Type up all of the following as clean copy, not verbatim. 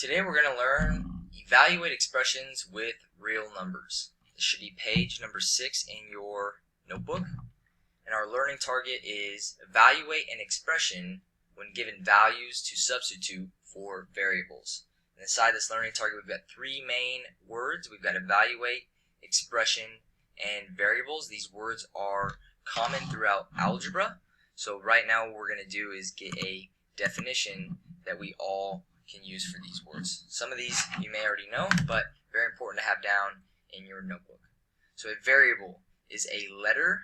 Today we're going to learn evaluate expressions with real numbers. This should be page number 6 in your notebook. And our learning target is evaluate an expression when given values to substitute for variables. And inside this learning target we've got three main words. We've got evaluate, expression, and variables. These words are common throughout algebra. So right now what we're going to do is get a definition that we all can use for these words. Some of these you may already know, but very important to have down in your notebook. So a variable is a letter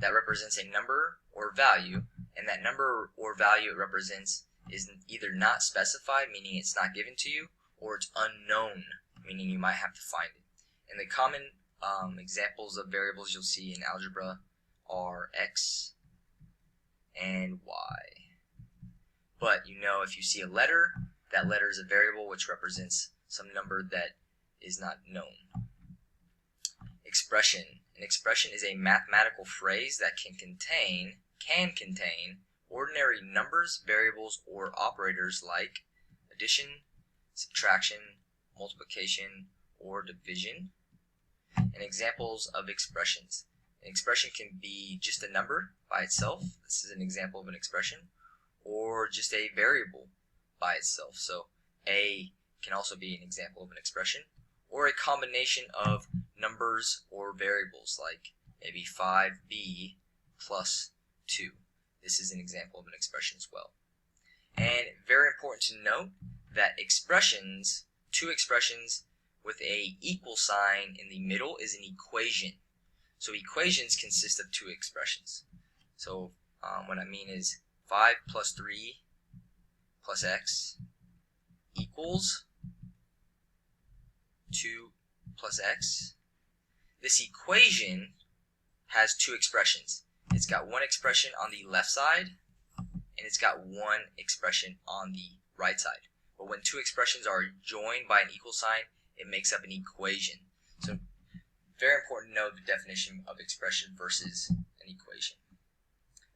that represents a number or value, and that number or value it represents is either not specified, meaning it's not given to you, or it's unknown, meaning you might have to find it. And the common examples of variables you'll see in algebra are x and y. But you know, if you see a letter, that letter is a variable which represents some number that is not known. Expression. An expression is a mathematical phrase that can contain ordinary numbers, variables, or operators like addition, subtraction, multiplication, or division. And examples of expressions. An expression can be just a number by itself. This is an example of an expression. Or just a variable by itself. So a can also be an example of an expression, or a combination of numbers or variables like maybe 5b plus 2. This is an example of an expression as well. And very important to note that expressions, two expressions with a equal sign in the middle is an equation. So equations consist of two expressions. So what I mean is 5 plus 3 plus x equals 2 plus x. This equation has two expressions. It's got one expression on the left side, and it's got one expression on the right side. But when two expressions are joined by an equal sign, it makes up an equation. So very important to know the definition of expression versus an equation.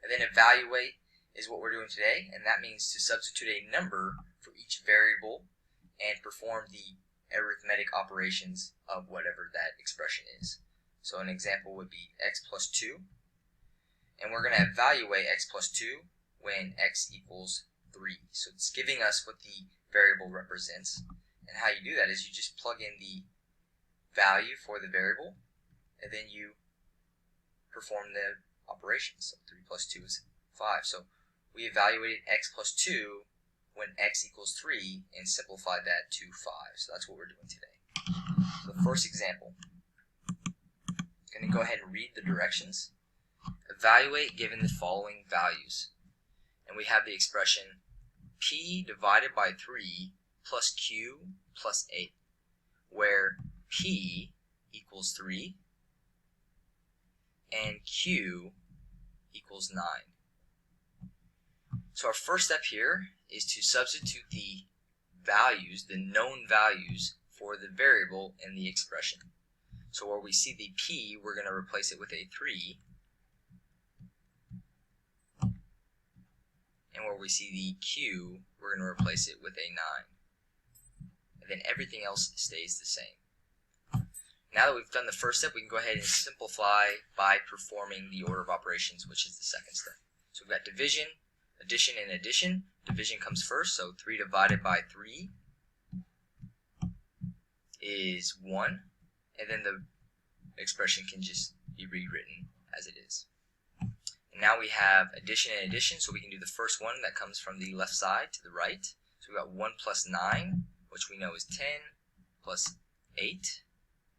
And then evaluate is what we're doing today, and that means to substitute a number for each variable and perform the arithmetic operations of whatever that expression is. So an example would be x plus 2, and we're going to evaluate x plus 2 when x equals 3. So it's giving us what the variable represents, and how you do that is you just plug in the value for the variable, and then you perform the operations. So 3 plus 2 is 5. So we evaluated x plus 2 when x equals 3 and simplified that to 5. So that's what we're doing today. So the first example, I'm going to go ahead and read the directions. Evaluate given the following values. And we have the expression p divided by 3 plus q plus 8, where p equals 3 and q equals 9. So our first step here is to substitute the values, the known values, for the variable in the expression. So where we see the p, we're going to replace it with a 3. And where we see the q, we're going to replace it with a 9. And then everything else stays the same. Now that we've done the first step, we can go ahead and simplify by performing the order of operations, which is the second step. So we've got division, addition, and addition. Division comes first, so 3 divided by 3 is 1, and then the expression can just be rewritten as it is. And now we have addition and addition, so we can do the first one that comes from the left side to the right. So we've got 1 plus 9, which we know is 10, plus 8,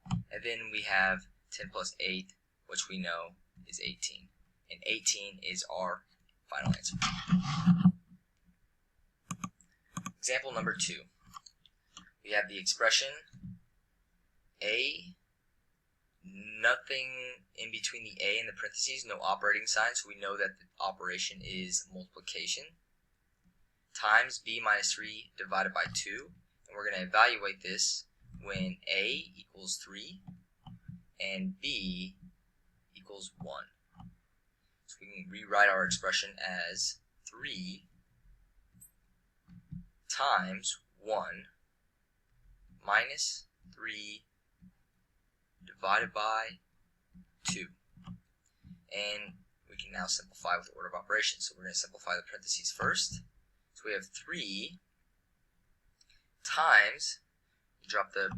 and then we have 10 plus 8, which we know is 18, and 18 is our final answer. Example number 2. We have the expression a, nothing in between the a and the parentheses, no operating sign, so we know that the operation is multiplication, times b minus 3 divided by 2. And we're going to evaluate this when a equals 3 and b equals 1. So we can rewrite our expression as 3 times 1 minus 3 divided by 2. And we can now simplify with the order of operations. So we're going to simplify the parentheses first. So we have 3 times, drop the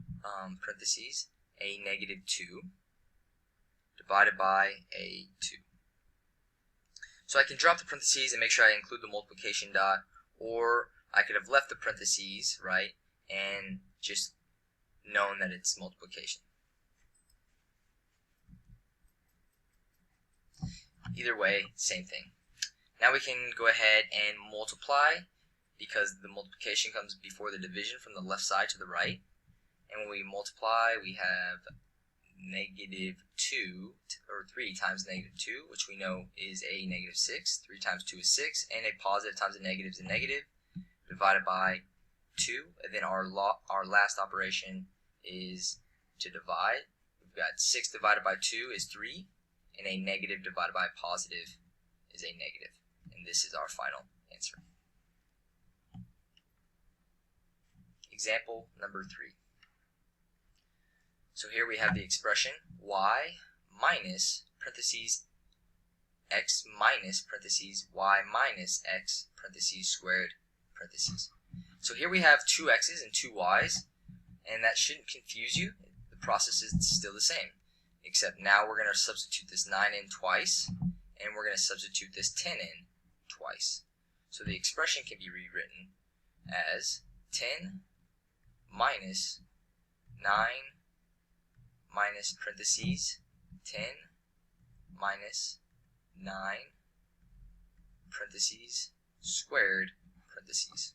parentheses, a negative 2 divided by a 2. So I can drop the parentheses and make sure I include the multiplication dot, or I could have left the parentheses, right, and just known that it's multiplication. Either way, same thing. Now we can go ahead and multiply, because the multiplication comes before the division from the left side to the right. And when we multiply, we have negative 2, or 3 times negative 2, which we know is a negative 6. 3 times 2 is 6, and a positive times a negative is a negative, divided by 2. And then our last operation is to divide. We've got 6 divided by 2 is 3, and a negative divided by a positive is a negative. And this is our final answer. Example number 3. So here we have the expression y minus parentheses x minus parentheses y minus x parentheses squared parentheses. So here we have 2 x's and 2 y's, and that shouldn't confuse you. The process is still the same, except now we're going to substitute this 9 in twice, and we're going to substitute this 10 in twice. So the expression can be rewritten as 10 minus 9 minus parentheses 10 minus 9 parentheses squared parentheses.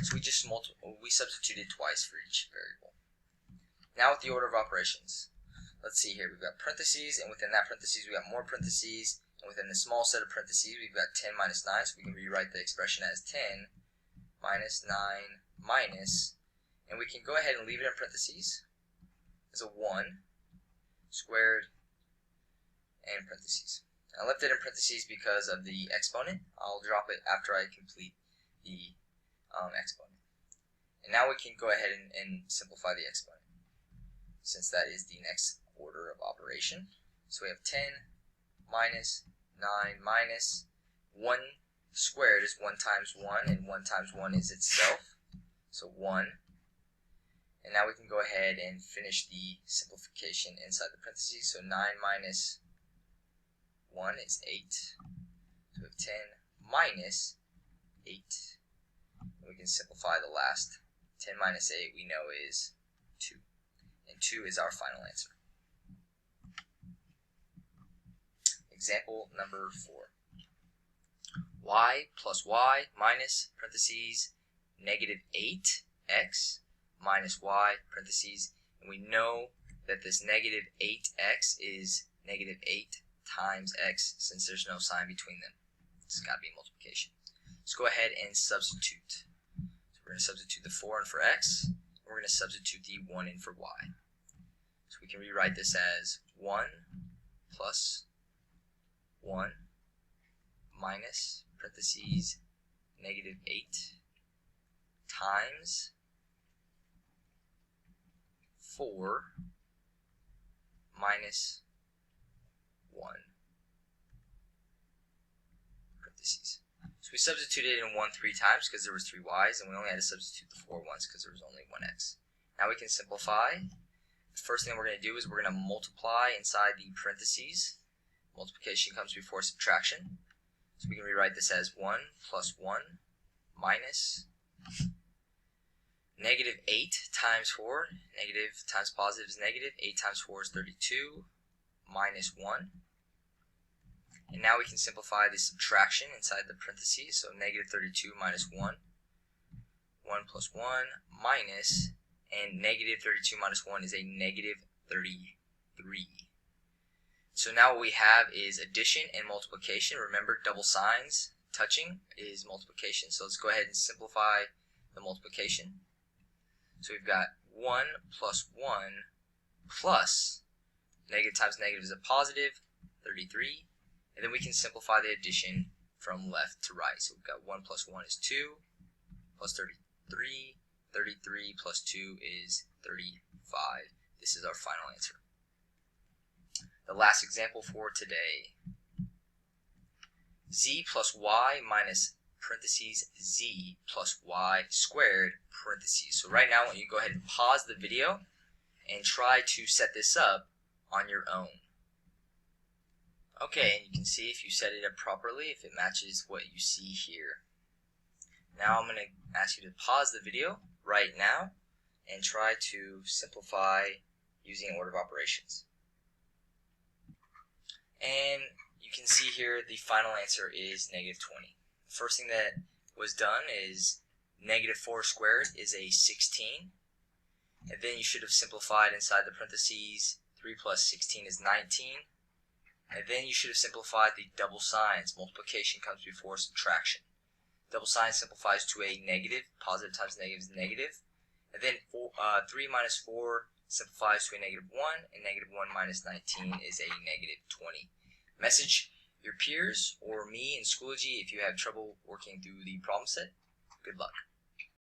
So we substituted twice for each variable. Now with the order of operations. Let's see here. We've got parentheses, and within that parentheses we got more parentheses, and within the small set of parentheses we've got 10 minus 9, so we can rewrite the expression as 10 minus 9 minus, and we can go ahead and leave it in parentheses as a 1 squared and parentheses. I left it in parentheses because of the exponent. I'll drop it after I complete the exponent. And now we can go ahead and simplify the exponent, since that is the next order of operation. So we have 10 minus 9 minus 1 squared is 1 times 1, and 1 times 1 is itself, so 1. And now we can go ahead and finish the simplification inside the parentheses. So 9 minus 1 is 8. So we have 10 minus 8. And we can simplify the last. 10 minus 8 we know is 2. And 2 is our final answer. Example number 4. Y plus y minus parentheses negative 8x minus y parentheses, and we know that this negative 8x is negative 8 times x, since there's no sign between them. It's got to be multiplication. Let's go ahead and substitute. So we're going to substitute the 4 in for x, and we're going to substitute the 1 in for y. So we can rewrite this as 1 plus 1 minus parentheses negative 8 times 4 minus 1 parentheses. So we substituted in 1 3 times because there was 3 y's, and we only had to substitute the 4 once because there was only 1 x. Now we can simplify. The first thing we're going to do is we're going to multiply inside the parentheses. Multiplication comes before subtraction. So we can rewrite this as 1 plus 1 minus negative 8 times 4. Negative times positive is negative. 8 times 4 is 32 minus 1. And now we can simplify the subtraction inside the parentheses. So negative 32 minus 1. 1 plus 1 minus, and negative 32 minus 1 is a negative 33. So now what we have is addition and multiplication. Remember, double signs touching is multiplication. So let's go ahead and simplify the multiplication. So we've got 1 plus 1 plus negative times negative is a positive, 33. And then we can simplify the addition from left to right. So we've got 1 plus 1 is 2, plus 33, 33 plus 2 is 35. This is our final answer. The last example for today. Z plus y minus parentheses z plus y squared parentheses. So right now I want you to go ahead and pause the video and try to set this up on your own. Okay, and you can see if you set it up properly, if it matches what you see here. Now I'm going to ask you to pause the video right now and try to simplify using order of operations. And you can see here the final answer is negative 20. The first thing that was done is negative 4 squared is a 16. And then you should have simplified inside the parentheses. 3 plus 16 is 19. And then you should have simplified the double signs. Multiplication comes before subtraction. Double sign simplifies to a negative. Positive times negative is negative. And then 3 minus 4 simplifies to a negative 1. And negative 1 minus 19 is a negative 20. Message your peers or me in Schoology if you have trouble working through the problem set. Good luck.